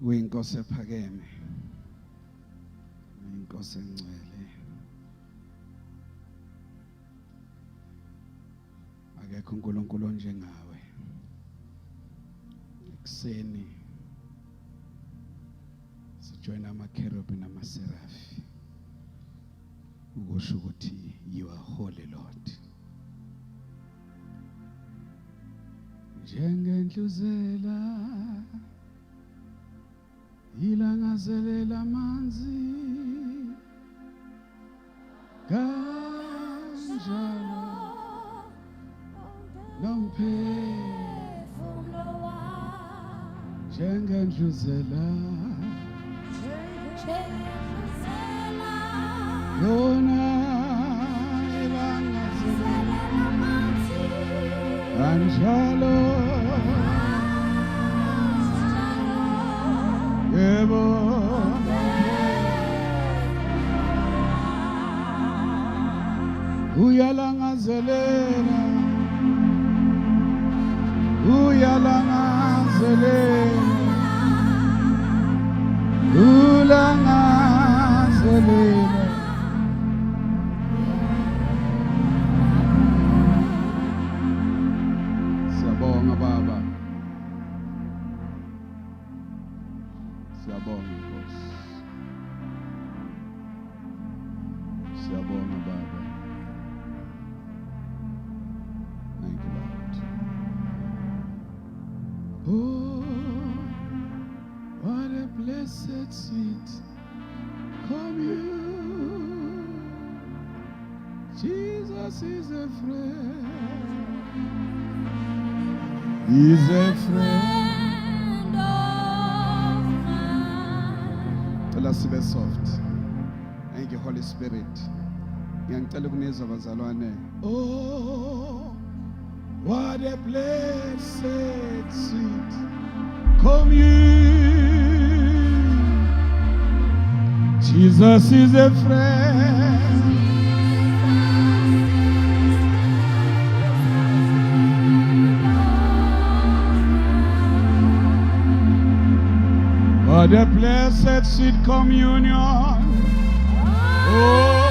uyinkosi ephakeme, uyinkosi engcwele, akekho uNkulunkulu onjengawe. Ekseni sijoyina amakherubhi namaserafi ukusho ukuthi you are holy Lord. Njengendluzela ilangazelela amanzi kanjalo nomphefumulo wami njengendluzela yona ilangazelela amanzi kanjalo yebo uyalangazelela ulangazelela siyabonga Baba, siyabonga Nkosi, siyabonga Baba. Thank you, Lord. Oh, what a blessed sweet commune. Jesus is a friend. He's a friend of mine. Tell us to be soft. Thank you, Holy Spirit. Ngiyacela ukunizwa bazalwane. Oh, what a blessed sweet commune. Jesus is a friend. What a blessed sweet communion. Oh.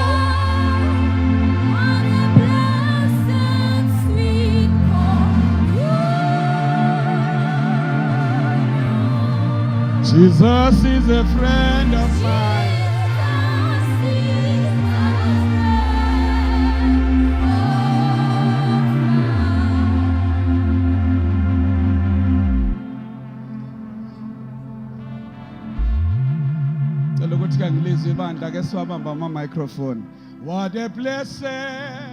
Jesus is a friend of mine. Cela ukuthi ngilizwe ibandla ke siwabamba ama microphone. What a blessing.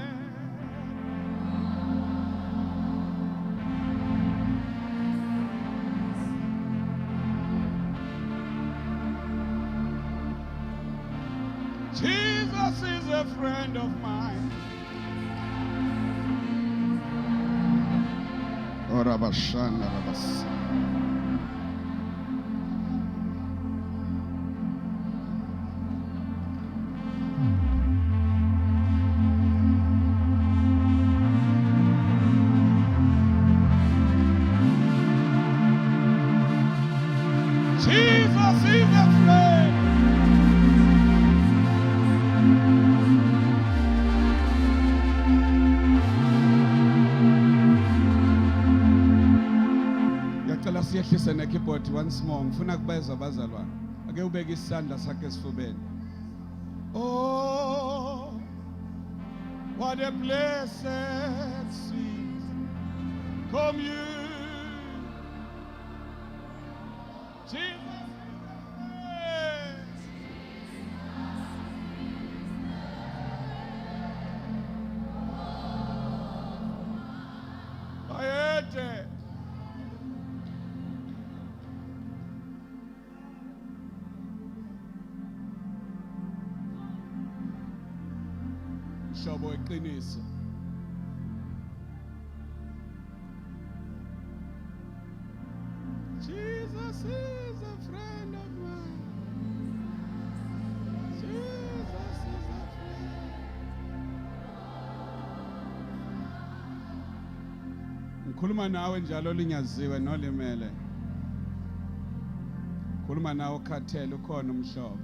Jesus is a friend of mine. Ora bashana rabas. Jesus is a friend. Siyehlise nekeyboard once more. Ngifuna kubeza abazalwane. Ake ubeke isandla sakhe esifubeni. Oh, what a blessed sweet commune. Jesus. Ayete. Shobo eqiniso. Jesus is a friend of mine. Jesus is a friend. Ngikhuluma nawe njalo linyaziwe nolimele. Khuluma nawe ukhathele ukhona umhlobo.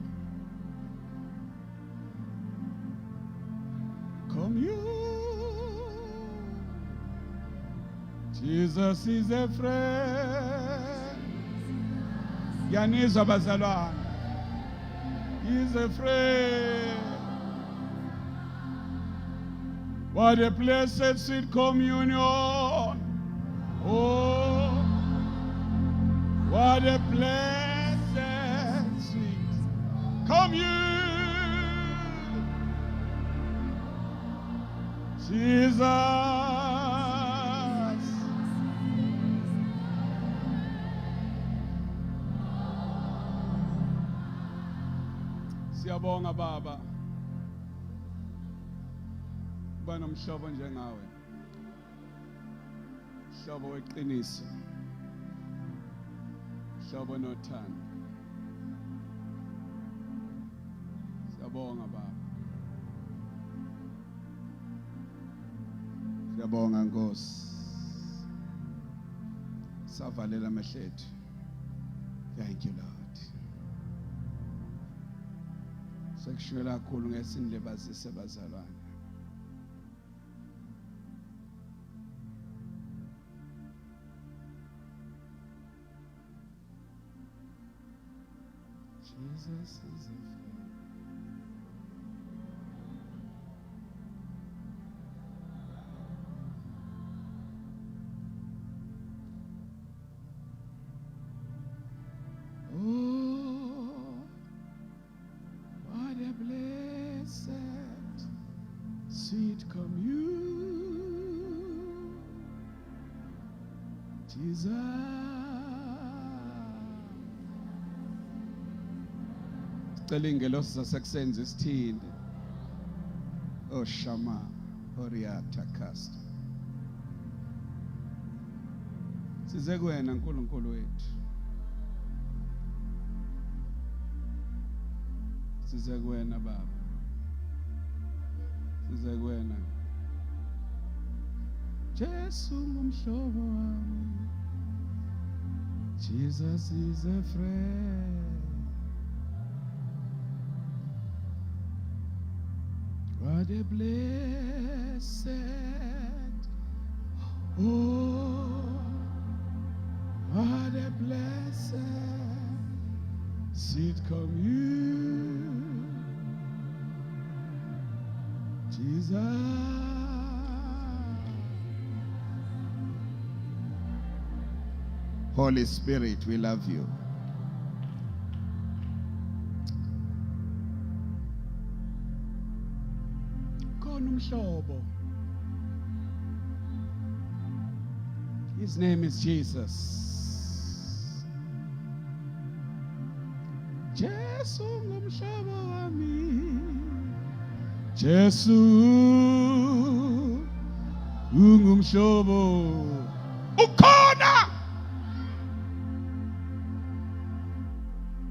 Commune. Jesus is a friend. Yanizwa bazalwane. He's a friend. What a blessed sweet communion. Oh, what a blessed sweet communion. Jesus. Siyabonga Baba. Kuba nomhlobo njengawe. Mhlobo weqiniso. Mhlobo nothando. Siyabonga Baba. Siyabonga Nkosi. Savalela amehlo ethu. Thank you Lord. Sekushwela kakhulu ngesindlebazise bazalwane. Jesus is a friend. Oh, what a blessed, sweet commune, Jesus. Cela ingelosi zasekuseni isithinde. Oh Shama, Oriata Cast. Size kuwena uNkulunkulu wethu. Size kuwena Baba. Size kuwena. Jesu ngumhlobo wami. Jesus is a friend. What a blessed, oh, what a blessed sweet commune, Jesus. Holy Spirit, we love you. Umhlobo. His name is Jesus. Jesu ngumhlobo wami. Jesu ungumhlobo. Ukhona.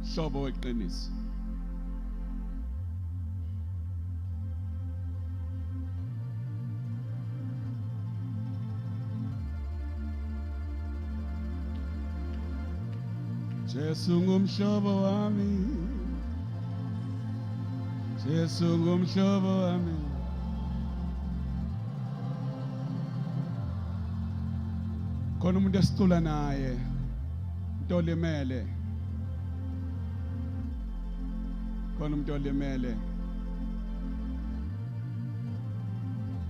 Mhlobo weqiniso. Jesu ngumhlobo wami. Jesu ngumhlobo wami. Khona umuntu esicula naye. Into olimele. Khona umuntu olimele.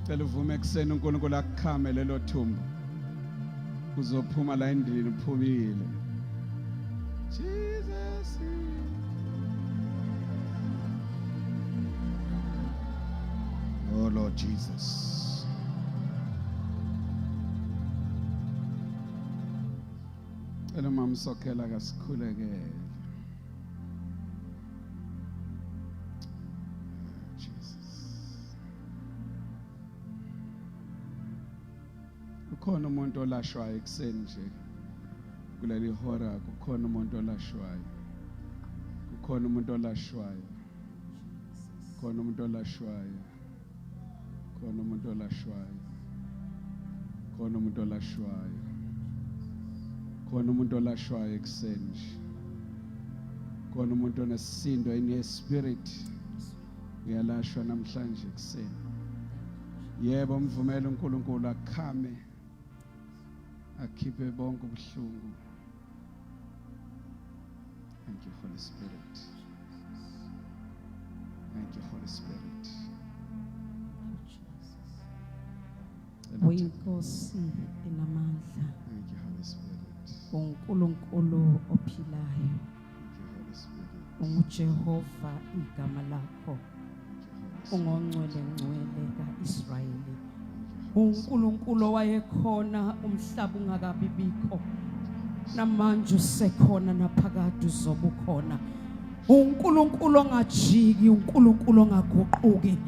Cela uvume ekseni uNkulunkulu akukhame lelo thumbu. Uzophuma la endlini uphumile. Jesus. Oh Lord Jesus. Ela mamsokela kasikhulekele. Jesus. Ukhona umuntu olashwayo ekseni nje. Kuleli hora kukhona umuntu olashwayo. Kukhona umuntu olashwayo. Kukhona umuntu olashwayo. Kukhona umuntu olashwayo. Kukhona umuntu olashwayo. Kukhona umuntu olashwayo ekseni. Khona umuntu onesisindo in his spirit uyalashwa namhlanje kuseni. Yebo mvumela uNkulunkulu akhame akhiphe bonke ubuhlungu. Thank you, Holy Spirit. Thank you, Holy Spirit. Uyinkosi enamandla. Thank you, Holy Spirit. uNkulunkulu ophilayo. Thank you, Holy Spirit. UJehova igama lakho. Thank you, Holy Spirit. Ungongcwele ngcwele kaIsrayeli. Thank you, Holy Spirit. uNkulunkulu wayekhona umhlaba ungakabi bikho. Namanje usekhona naphakade uzobukhona. uNkulunkulu ongajiki, uNkulunkulu ongaguquki.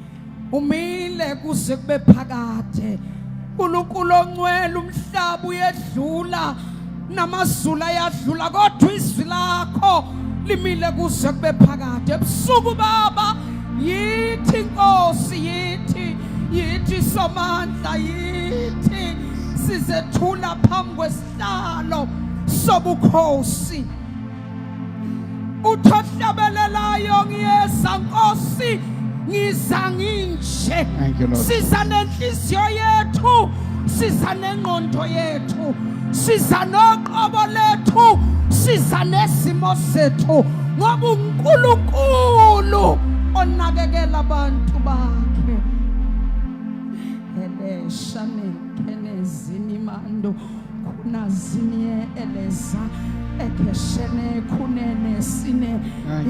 Umile kuze kube phakade. uNkulunkulu ongcwele umhlaba uyedlula namazulu ayadlula kodwa izwi lakho limile kuze kube phakade. Ebusuku Baba yithi Nkosi, yithi somandla, yithi sizethula phambi kwesihlalo sobukhosi. Uthohlabelelayo ngiyeza Nkosi, ngiza nginje. Thank you, Lord. Siza nenhliziyo yethu, siza nengqondo yethu, siza noqobo lethu, siza nesimo sethu, ngoba uNkulunkulu onakekela abantu bakhe. Eleshane kenezini mando kunazini eleza ekeshene kunene sine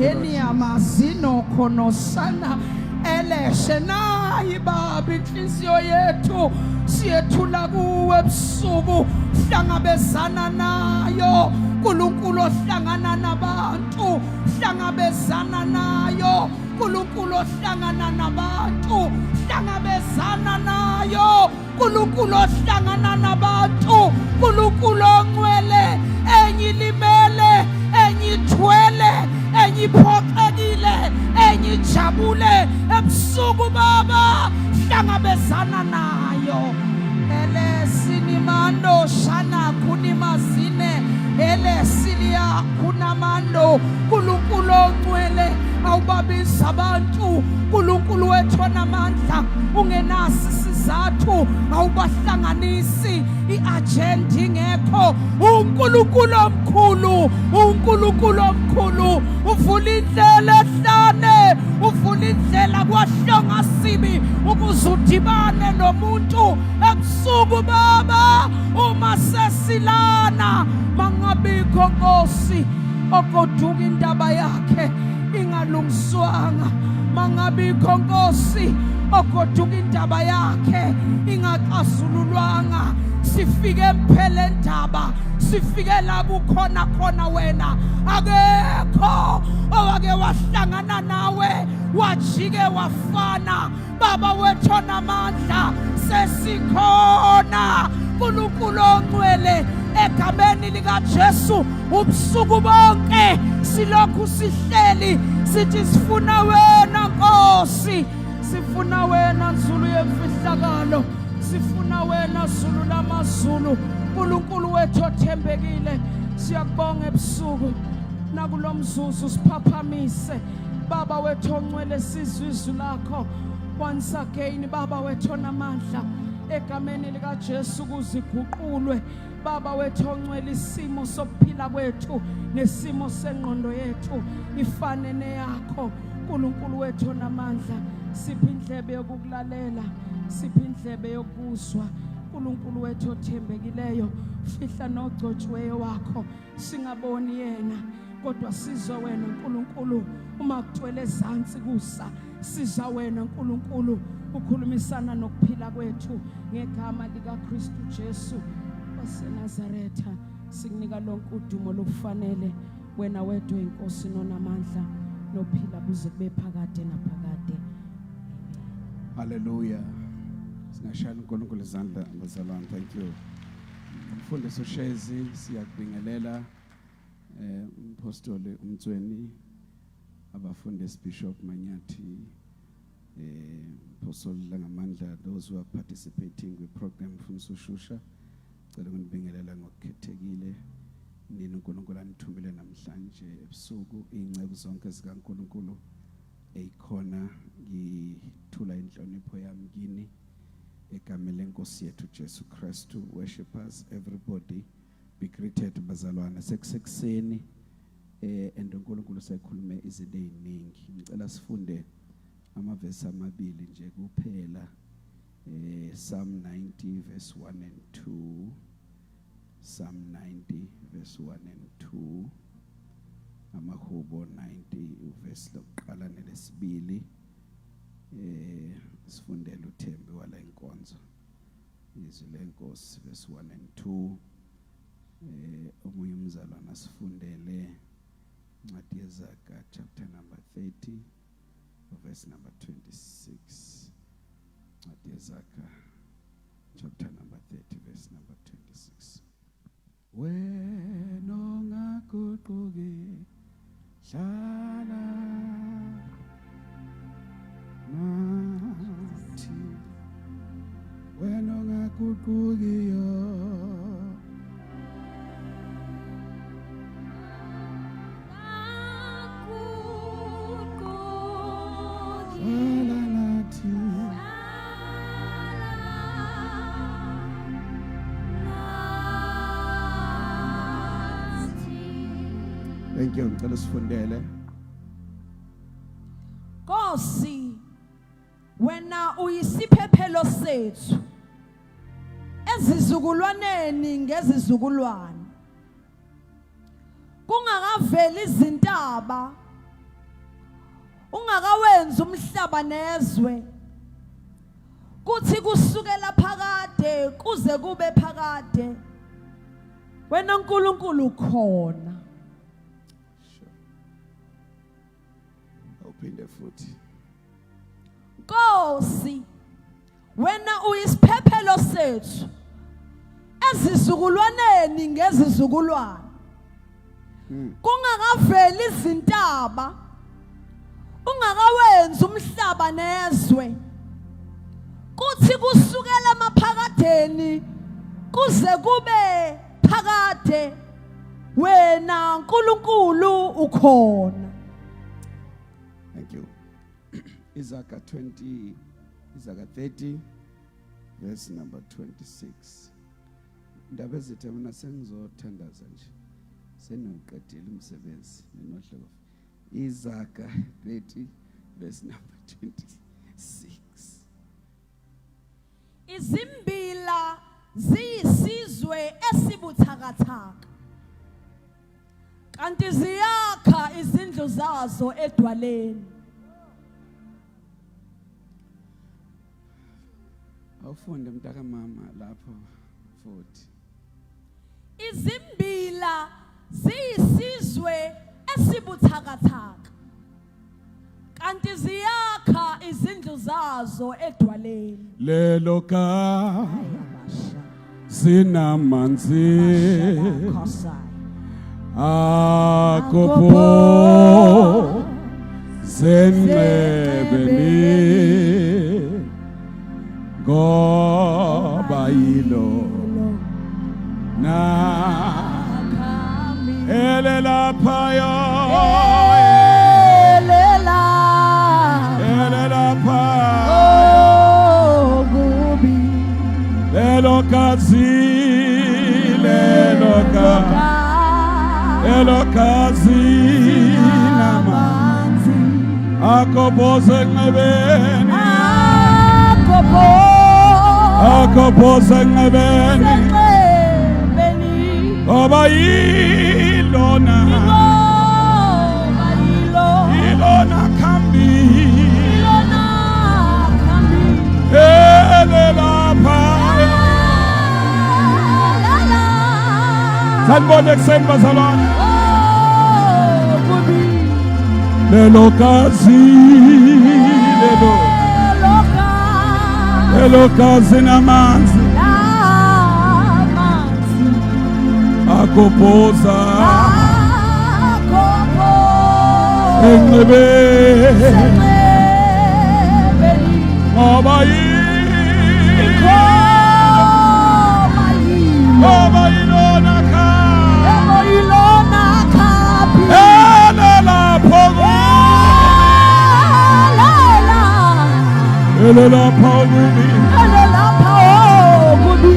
yeni amazino konosana eleshena ibaba inhliziyo yethu siyethula kuwe ebusuku, hlangabezana nayo uNkulunkulu ohlangana nabantu, hlangabezana nayo uNkulunkulu ohlangana nabantu, hlangabezana nayo uNkulunkulu ohlangana nabantu, uNkulunkulu ongcwele enyilimele, enyithwele, enyiphoxekile, enyijabule ebusuku Baba, hlangabezana nayo. Elesinimando shana kunimazine, elesilia kunamando, uNkulunkulu ongcwele awubabisa abantu, uNkulunkulu wethu onamandla, ungenasi isizathu awubahlanganisi, iagenda ingekho. uNkulunkulu omkhulu, uNkulunkulu omkhulu, uvula indlela ehlane, uvula indlela kwahlonga sibi ukuze udibane nomuntu ebusuku Baba. Uma sesilana mangabikho Nkosi ogoduka indaba yakhe ingalungiswanga, mangabikho Nkosi ogoduka indaba yakhe ingaxazululwanga, sifike emphele ndaba, sifike la kukhona khona wena. Akekho owake wahlangana nawe wajike wafana. Baba wethu onamandla, sesikhona uNkulunkulu ongcwele egameni likaJesu. Ubusuku bonke silokhu sihleli sithi sifuna wena Nkosi, sifuna wena nzulu yemfihlakalo, sifuna wena zulu lamazulu. uNkulunkulu wethu othembekile, siyakubonga ebusuku nakulomzuzu siphaphamise Baba wethu ongcwele, sizwe izwi lakho once again Baba wethu onamandla egameni likaJesu kuziguqulwe Baba wethu ongcwele, isimo sokuphila kwethu nesimo sengqondo yethu ifane neyakho. uNkulunkulu wethu onamandla, siphi indlebe yokukulalela, siphi indlebe yokuzwa. uNkulunkulu wethu othembekileyo, fihla nogcotshiweyo wakho, singaboni yena kodwa sizwe wena uNkulunkulu. Uma kugcwele ezantsi kusa, sizwa wena uNkulunkulu ukhulumisana nokuphila kwethu ngegama likaKristu Jesu waseNazaretha. Sikunika lonke udumo lokufanele wena wedwa inkosi nonamandla nophila kuze kube phakade naphakade. Hallelujah. Singashayela uNkulunkulu izandla abazalwane. Thank you. Mfundisi uShezi, siyakubingelela umpostoli uMtsweni, abafundisi Bishop Manyathi, Apostle Langamandla, those who are participating with program from Sushusha. Cela nginibingelela ngokukhethekile. nini uNkulunkulu anithumbile namhlanje ebusuku ingcebo zonke zikaNkulunkulu eyikhona ngithula inhlonipho yami kini egameni lenkosi yethu Jesu Kristu. Worshippers, everybody be greeted bazalwane sekusekuseni and uNkulunkulu sekhulume izinto eziningi. Ngicela sifunde amavesi amabili nje kuphela. Psalm 90 verse 1 and 2. Psalm 90 verse 1 and 2. Amahubo 90 verse lokuqala nelesibili. Sifundele uThembi wala inkonzo. Izwi lenkosi verse 1 and 2. Omunye umzalwana sifundele incwadi yeZaga chapter number 30 verse number 26. Incwadi yeZaga chapter number 30 verse number 26. Wena ongaguquki hlala nathi, wena ongaguqukiyo hlala nathi. Thank you. Ngicela sifundele. Nkosi, wena uyisiphephelo sethu ezizukulwaneni ngezizukulwane. Kungakaveli izintaba, ungakawenza umhlaba nezwe, kuthi kusukela phakade kuze kube phakade, wena uNkulunkulu khona. Uphinde futhi. Nkosi, wena uyisiphephelo sethu ezizukulwaneni ngezizukulwane. Kungakaveli izintaba, ungakawenza umhlaba nezwe, kuthi kusukela emaphakadeni kuze kube phakade, wena uNkulunkulu ukhona. Thank you. Izaga 30 verse number 26. Indaba ezithi mina sengizothandaza nje. Senoqedile umsebenzi nenohlelo. Izaga 30 verse number 26. Izimbila ziyisizwe esibuthakathaka, kanti ziyakha izindlu zazo edwaleni. Awufunde mntaka mama lapho futhi. Izimbila ziyisizwe esibuthakathaka, kanti ziyakha izindlu zazo edwaleni. Lelo ka sinamanzi akopo zenebeli ngoba yilo na elela payo elela payo gubi lelo kazi namanzi akopoze ngebeni akopoze ngebeni oba ilona kambi elela payo. Sanibona ekuseni bazalwane. Lelo kazi namanzi akopoza engebeni oba ilona kambi lapha okubi ele lapha okubi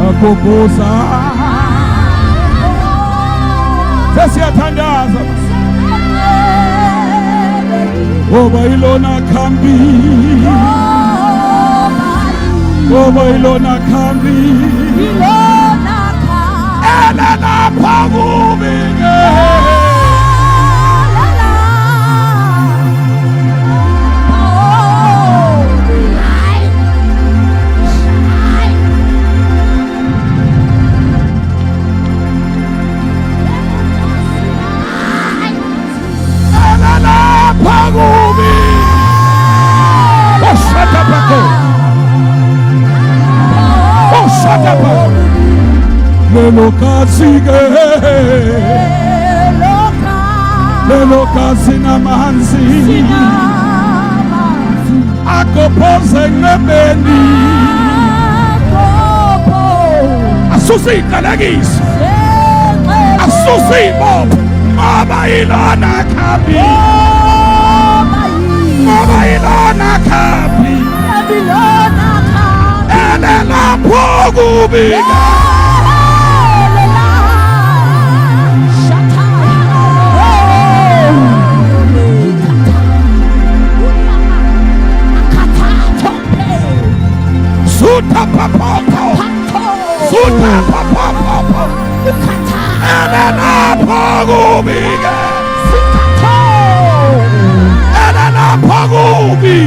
akhuphuza sesiyathandaza ngoba ilona khambi ngoba ilona khambi ilona ele lapha kubi Pagubi Oshata Pako Oshata Pako Lelo kasi namanzi Akopose ngebeni Asusi kalagis Asusi bob Mama ilona kabi Mama ilona kabi Ele lapho kubi Suta papapo Suta papapo Ele lapho kubi Ele lapho kubi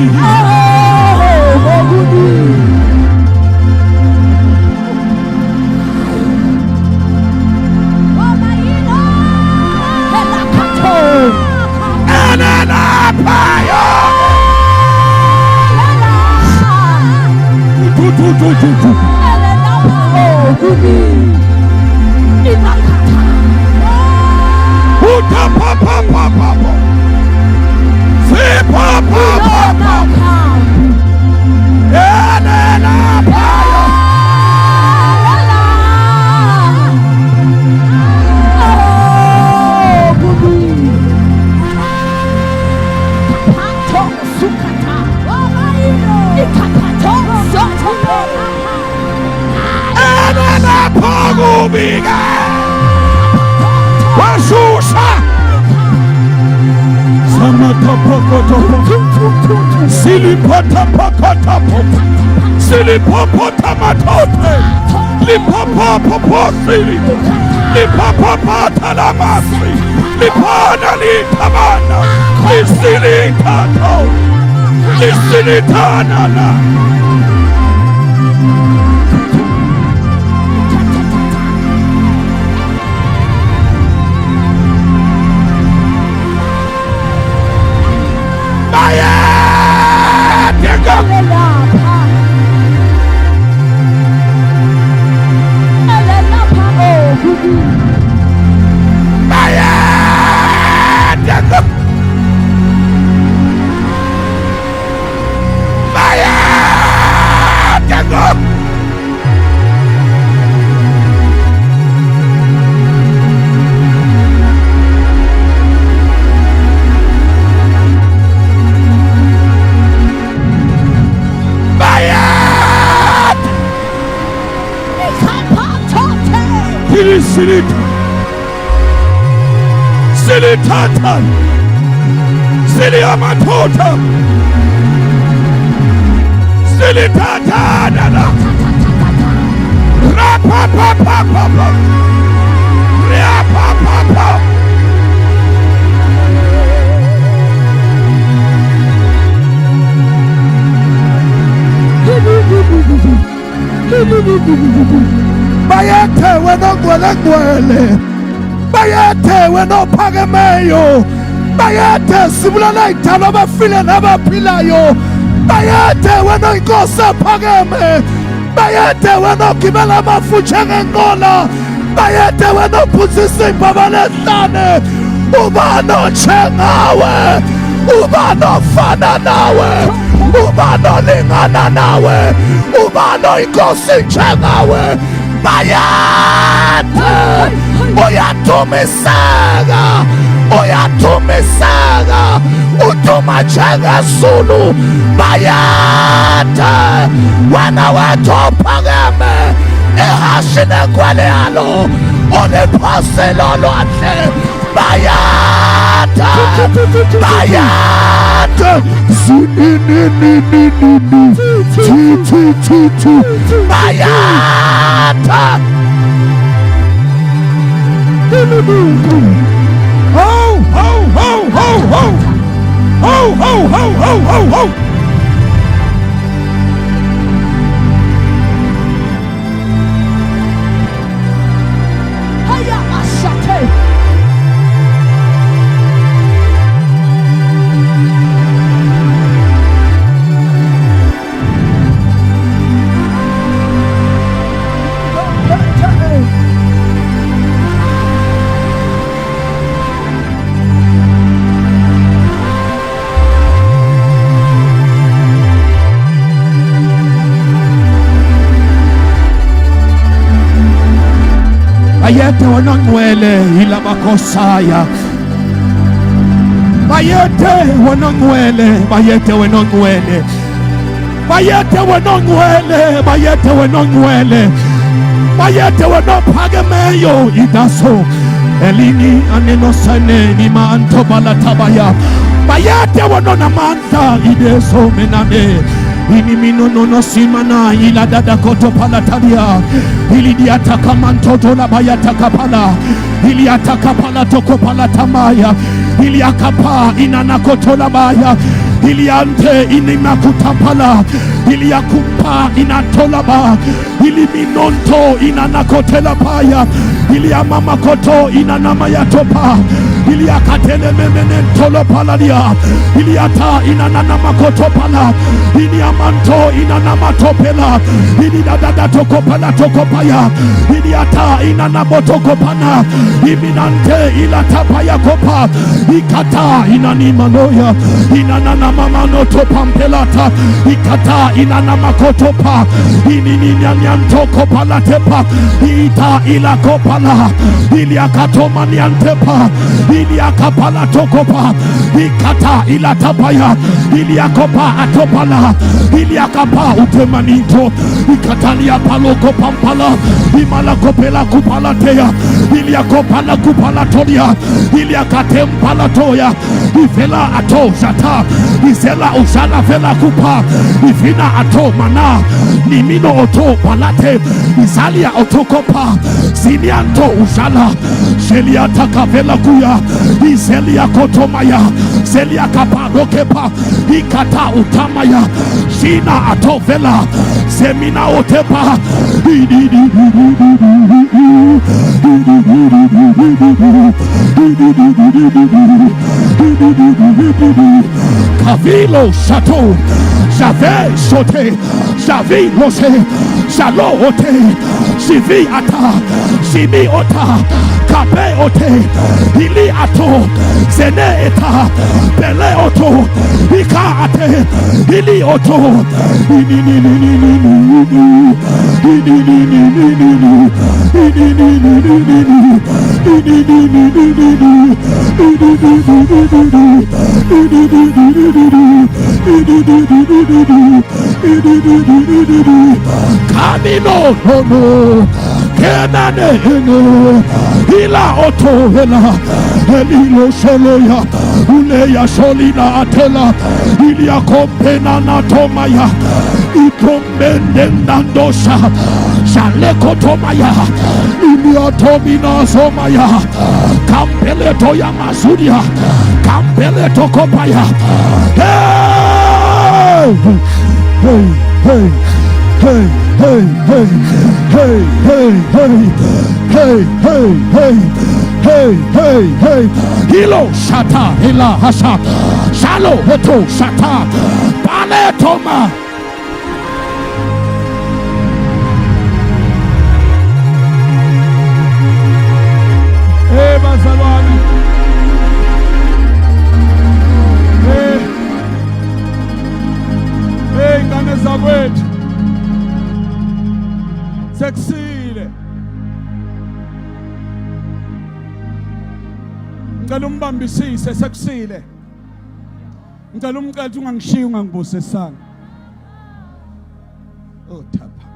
Silitatan Siliamatota Silitatanana Rapapapapapa Rapapapa Bayete wenogwele Bayete wenophakemeyo Bayete sibulala idalo abafile nabaphilayo Bayete wenoyinkosi ephakeme Bayete wenogibela amafutha ngenqola Bayete wenophuzisa imbaba lehlane Ubani onjengawe Ubani ofana nawe Ubani olingana nawe Ubani oyinkosi njengawe bayatha, uyathumiseka, uyathumiseka, uduma njengeZulu, bayatha, wena wethu ophakeme ehashini egwele yalo, uliphosile olwandle, bayatha, bayatha, bayatha. Ho, ho, ho, ho, ho. Ho, ho, ho, ho, ho, ho. Haya Ashate. Bayete wanangwele ilabakosaya, bayete wanangwele, bayete wanangwele, bayete wanangwele, bayete wanangwele, bayete wanaphakemeyo idaso elini anenosane ni manto balatabaya, bayete wanonamandla ideso menane ini minono simana ila dada koto palatalia ili diataka mantoto la bayataka pala ili ataka pala toko palatamaya ili akapa inana koto la baya ili ante inimakutapala ili akupa inatolaba ili minonto inanakotela paya ili amama koto inanama yatopa ili akatele memene ntolo palalia ili ata inanana makoto pala ili amanto inanama topela ili dadada toko pala toko paya ili ata inanamo toko pana iminante ila tapa ya kopa ikata inanima loya inanana mamano topa mpelata ikata inanama kotopa ininyanyanto pala tepa ita ila kopala ili akatoma nyantepa ili akapala tokopa ikata ila tapaya ili akopa atopala ili akapa utemanito ikatalia paloko pampala imala kopela kupala teya ili akopala kupala tolia ili akatempala toya ifela ato jata isela ushala fela kupa ifina ato mana nimino oto palate isalia otokopa sinianto ushala shelia takavela kuya iselia kotomaya selia kaparokepa ikata utamaya shina atovela semina otepa kavilo chateau j'avais sauté j'avais losé j'allais ote sivi ata simi ota kape ote ili ato zene eta bele oto ika ate ili oto Camino no kenane no ila oto hela elilo seloya uleya solina atela ilia kompena na tomaya itombende ndandosha shaleko tomaya ilia tomina somaya kampele toya masudia kampele tokopaya hey hey hey hey hey hey hey hey hey hey hey hey hey hilo shata hila hasha shalo heto shata pale toma bazalwane ngane zakwethu sekusile ngicela umbambisise sekusile. Ngicela umcela ukuthi ungangishiyi ungangibusisanga. Oh thapha.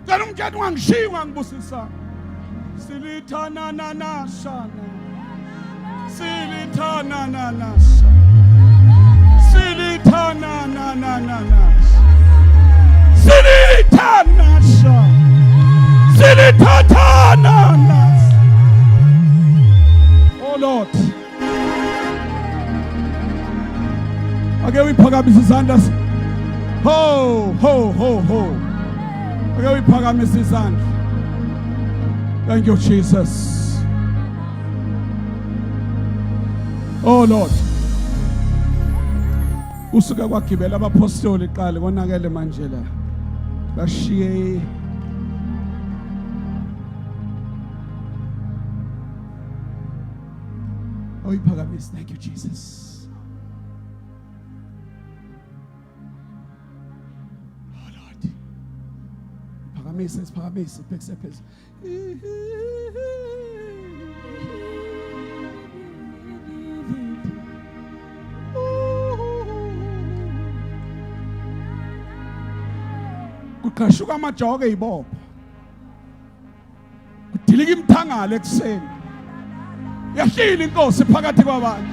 Ngicela umcela ungangishiyi ungangibusisanga. Silithana nana shana. Silithana nana shana. Silithana nana nana. Silithana shana. Silithana nana. Oh Lord. Ake uyiphakamise izandla. Ho ho ho ho. Ake uyiphakamise izandla. Thank you Jesus. Oh Lord. Usuka kwagibela abapostoli iqala konakele manje la. Bashiye uyiphakamise. Thank you Jesus. Phakamise phekise phezulu. Kuqashuka amajoke ezibopho. Kudilika imthangala ekseni. Yahlila inkosi phakathi kwabantu.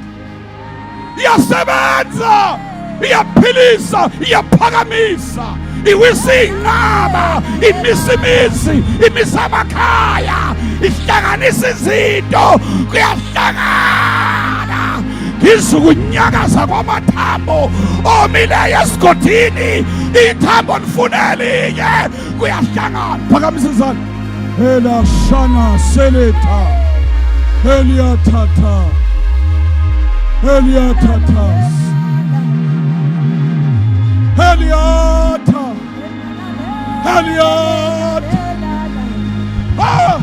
Iyasebenza, iyaphilisa, iyaphakamisa. Iwisingaba imisimisi imisamakhaya ihlanganisa izinto kuyahlangana izukunyakaza kwamathambo omileyo esigodini ithambo lifunelinye kuyahlangana phakamisa izandla ela shana seleta eliatata Heliata. Ah!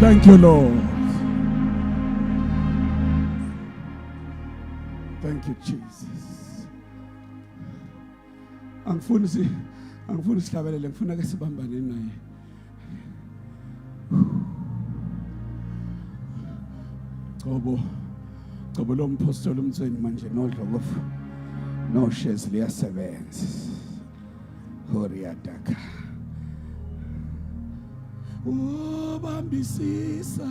Thank you, Lord. Thank you, Jesus. Angifuni sihlabelele, ngifuna ke sibambane naye. Ngoba lo mpostoli umthweni manje nodlokofu noshezi liyasebenza. Horiyadaka. Ubambisisa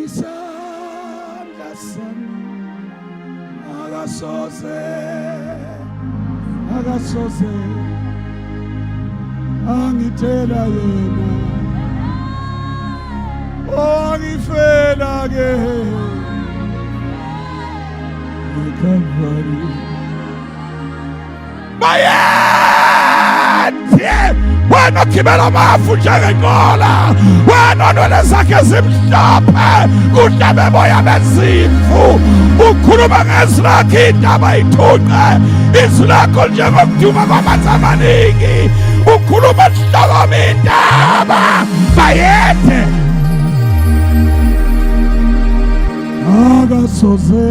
isandla sami akasoze angithela yena. Angifela ke Calvary. Bayenze wena khibela mafu njengenqola wena nole zakhe zimhlophe kudlabe boya bezimvu ukhuluma ngezwi lakhe indaba ithunqe izwi lakho njengokuduma kwamanzi amaningi ukhuluma esihlokoma indaba bayenze akasoze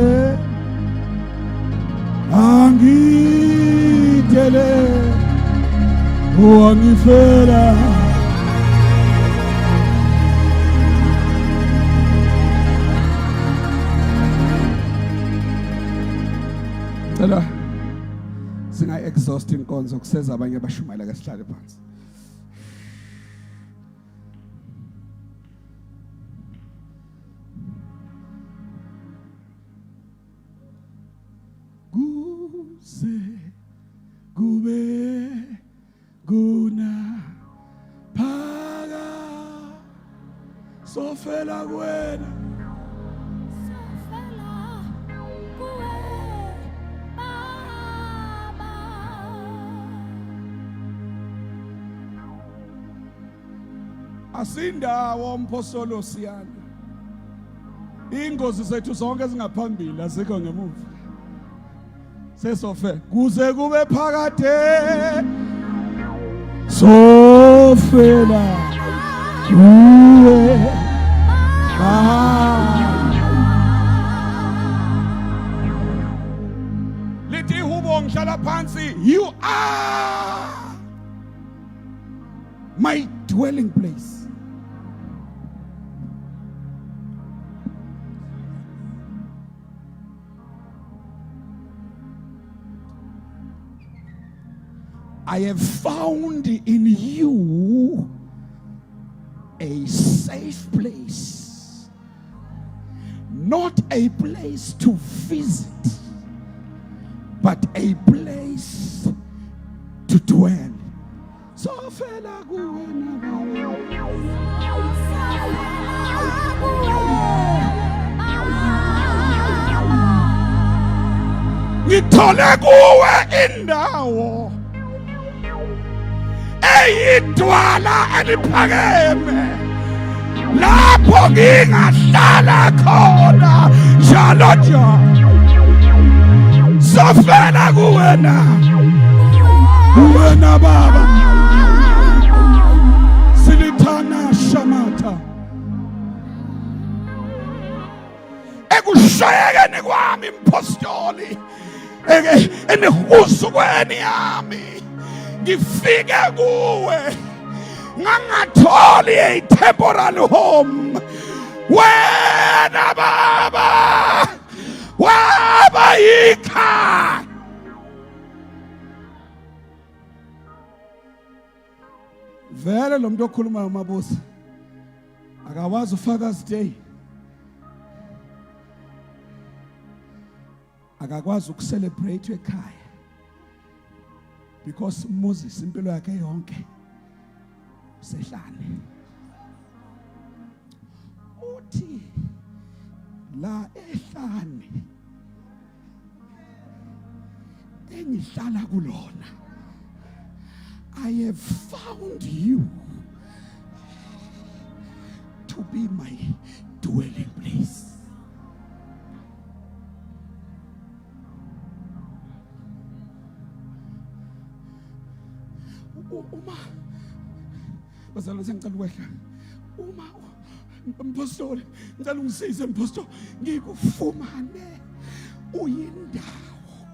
angitele wangifela cela singa exhaust inkonzo kuseza abanye bashumayela ke sihlale phansi. Gube guna paga sofela kwena asindawo mpostolo siyana. Ingozi zethu zonke ezingaphambili azikho ngemuva. Sesofe kuze kube phakade sofela uwe lithi hubo ngihlala phansi you are I have found in you a safe place, not a place to visit, but a place to dwell. So fela kuwena ngithole kuwe indawo eyidwala eliphakeme lapho ngingahlala khona njalo njalo. Sofela kuwena baba silithana shamata ekushayekeni kwami impostoli enihuzukweni yami ngifike kuwe ngangatholi a temporal home. Wena baba wabayika vele lo muntu okhuluma amabusi akawazi uFathers Day, akakwazi ukucelebrate ekhaya because Moses impilo yakhe yonke sehlane. Uthi la ehlane engihlala kulona, I have found you to be my dwelling place. Uma bazalwane sengicela ukwehla, uma mpostoli ngicela ungisize mpostoli, ngikufumane uyindawo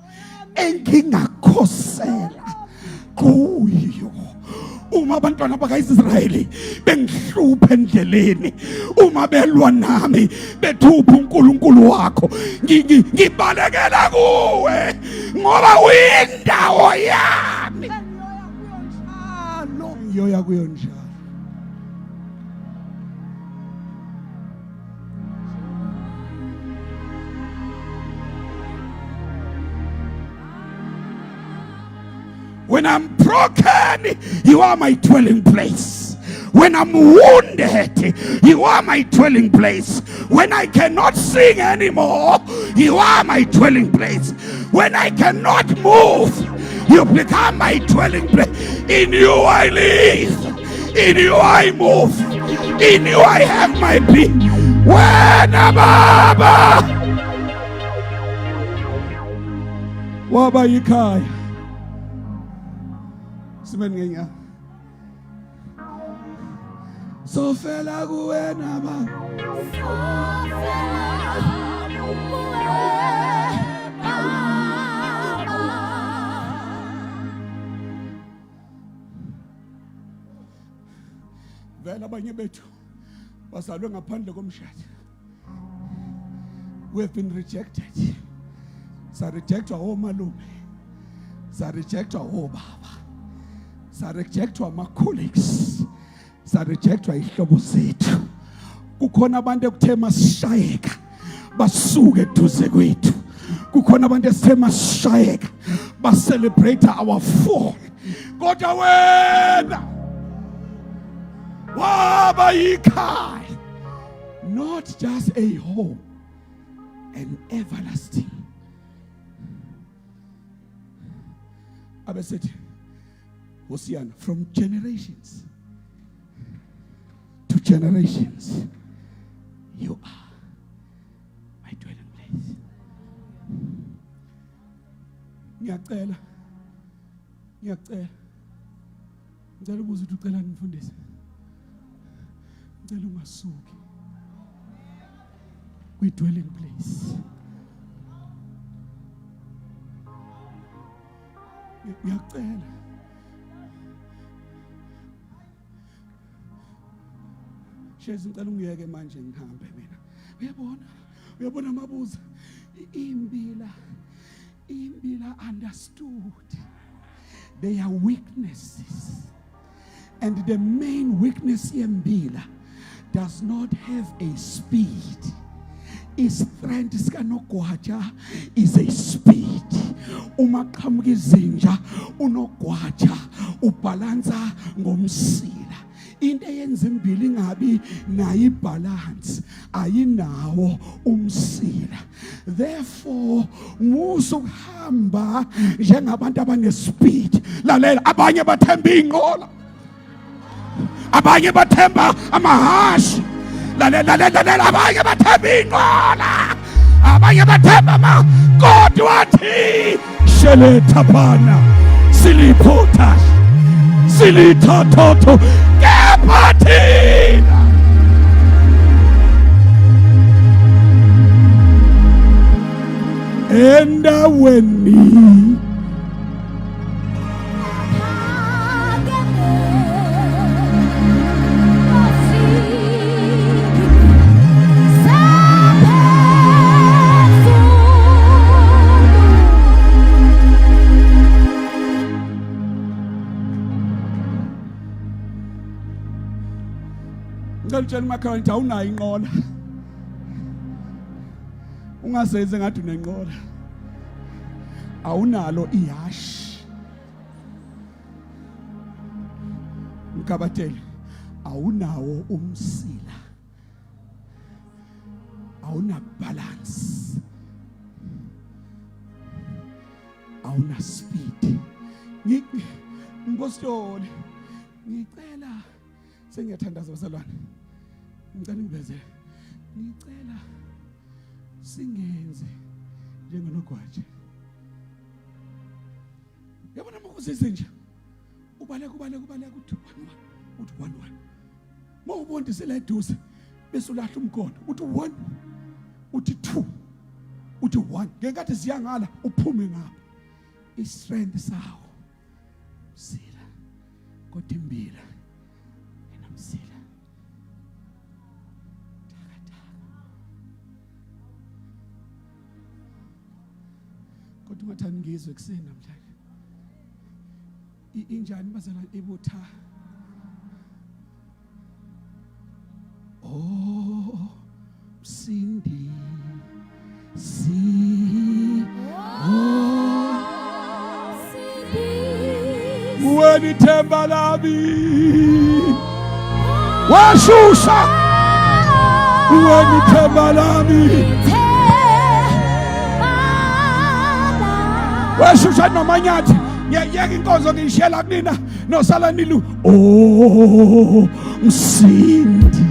engingakhosela kuyo. Uma abantwana bakaIsrayeli bengihlupha endleleni, uma belwa nami bethupha uNkulunkulu wakho, ngibalekela kuwe ngoba uyindawo yami. Ngiyoya kuyo njalo. When I'm broken, you are my dwelling place. When I'm wounded, you are my dwelling place. When I cannot sing anymore, you are my dwelling place. When I cannot move, you become my dwelling place. In you I live. In you I move. In you I have my being. When Baba wabayikaya simengenya sofela kuwena baba vela abanye bethu bazalwe ngaphandle komshado. We have been rejected. Sa rejectwa omalume, sa rejectwa obaba, sa rejectwa ama colleagues, sa rejectwa ihlobo zethu. Kukhona abantu ekuthe masishayeka basuke eduze kwethu. Kukhona abantu esithe masishayeka ba celebrate our fall. Kodwa wena wabayikhaya, not just a home, an everlasting. Abe said, Hosiana, from generations to generations, you are my dwelling place. Ngiyacela ngicela ukuthi ucela nifundise. Ngicela ungasuki kwi dwelling place. Ngiyacela shezi ngicela ungiyeke manje ngihambe mina. Uyabona mabuza imbila understood They are weaknesses. And the main weakness yembila does not have a speed. Strength sikanogwaja is a speed. Uma qhamuka izinja unogwaja ubhalansa ngomsila. Into eyenza imbili ingabi nayo ibalance ayinawo umsila. Therefore musuhamba njengabantu abanespeed. Lalela, abanye bathemba inqola, abanye bathemba amahashi. Lalela, abanye bathemba inqola, abanye bathemba amakodwa wathi sheletha phana siliphutha silithathathu kepha thina endaweni ngalitshela umakhelwane ukuthi awunayo inqola. Ungasenze ngathi unenqola. Awunalo ihashi. Mkabatele, awunawo umsila. Awuna balance. Awuna speed. Ngikositoli. Ngicela sengiyathandaza bazalwane. Ngicela ngiveze. Ngicela singenze njengonogwaja. Yabona makuzize nje. Ubaleka uthi 1 Mawubona sela eduze bese ulahla umkhondo uthi 1 uthi 2 uthi 1 ngeke siyangala uphume ngapha. Istrength sawo sila kodwa imbila enamsila. Kodwa ungathani ngizwe ekseni namhlanje. Injani bazalwane ebutha. Oh Msindi si Mweni themba lami washusha mweni themba lami washusha nomanyathi yeke inkonzo ngishela kunina nosala nilu. Oh Msindi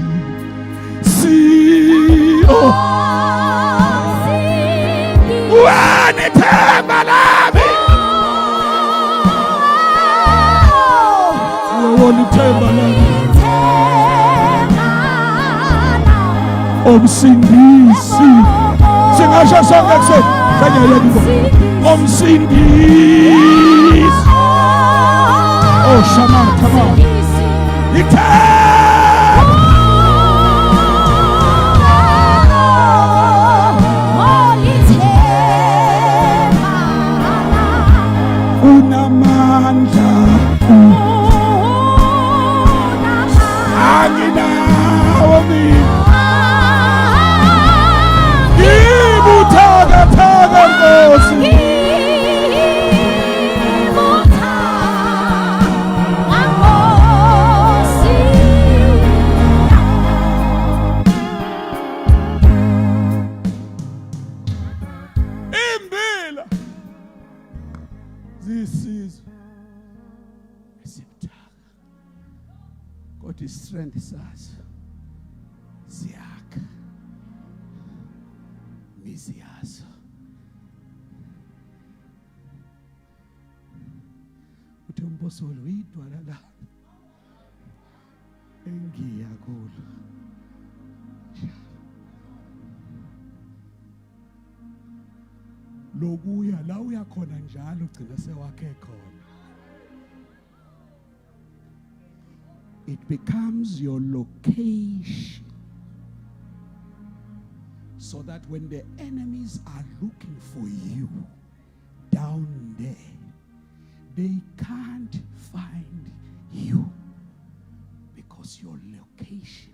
si mweni themba lami mweni themba lami omsindisi singasho sonke kuseni omsindisi oh shama tama unamandla anginawo mina Taga Nkosi imbila zisizwe esibuthaga kodwa istrength sazo ziyakha mizi yazo. Uthi umbosolo uyidwala la engiya kulo lokuya la uyakhona njalo ugcina sewakhe khona. It becomes your location. So that when the enemies are looking for you down there, they can't find you because your location.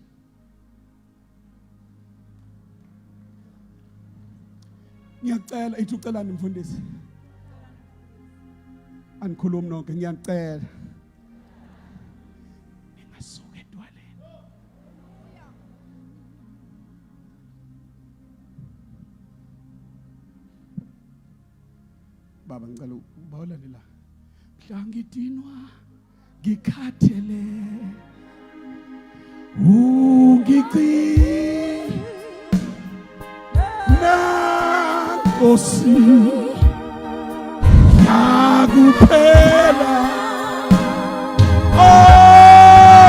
Ngiyacela ithi ucelani mfundisi. Anikhulumi nonke ngiyacela. Ngingasuka edwaleni. Baba ngicela ubawulani la. Mhla ngidinwa ngikhathele. Nkosi yakuphela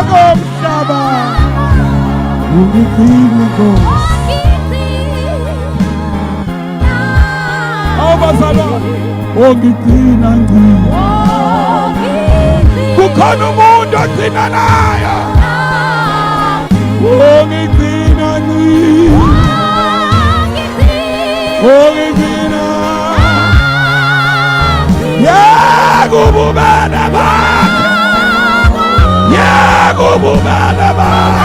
komhlaba ungigcina Nkosi awubazalwane ungigcina ngcina kukhona umuntu ogcina naye ungigcina ngcina ungigcina yakububana bakhe yakububana bakhe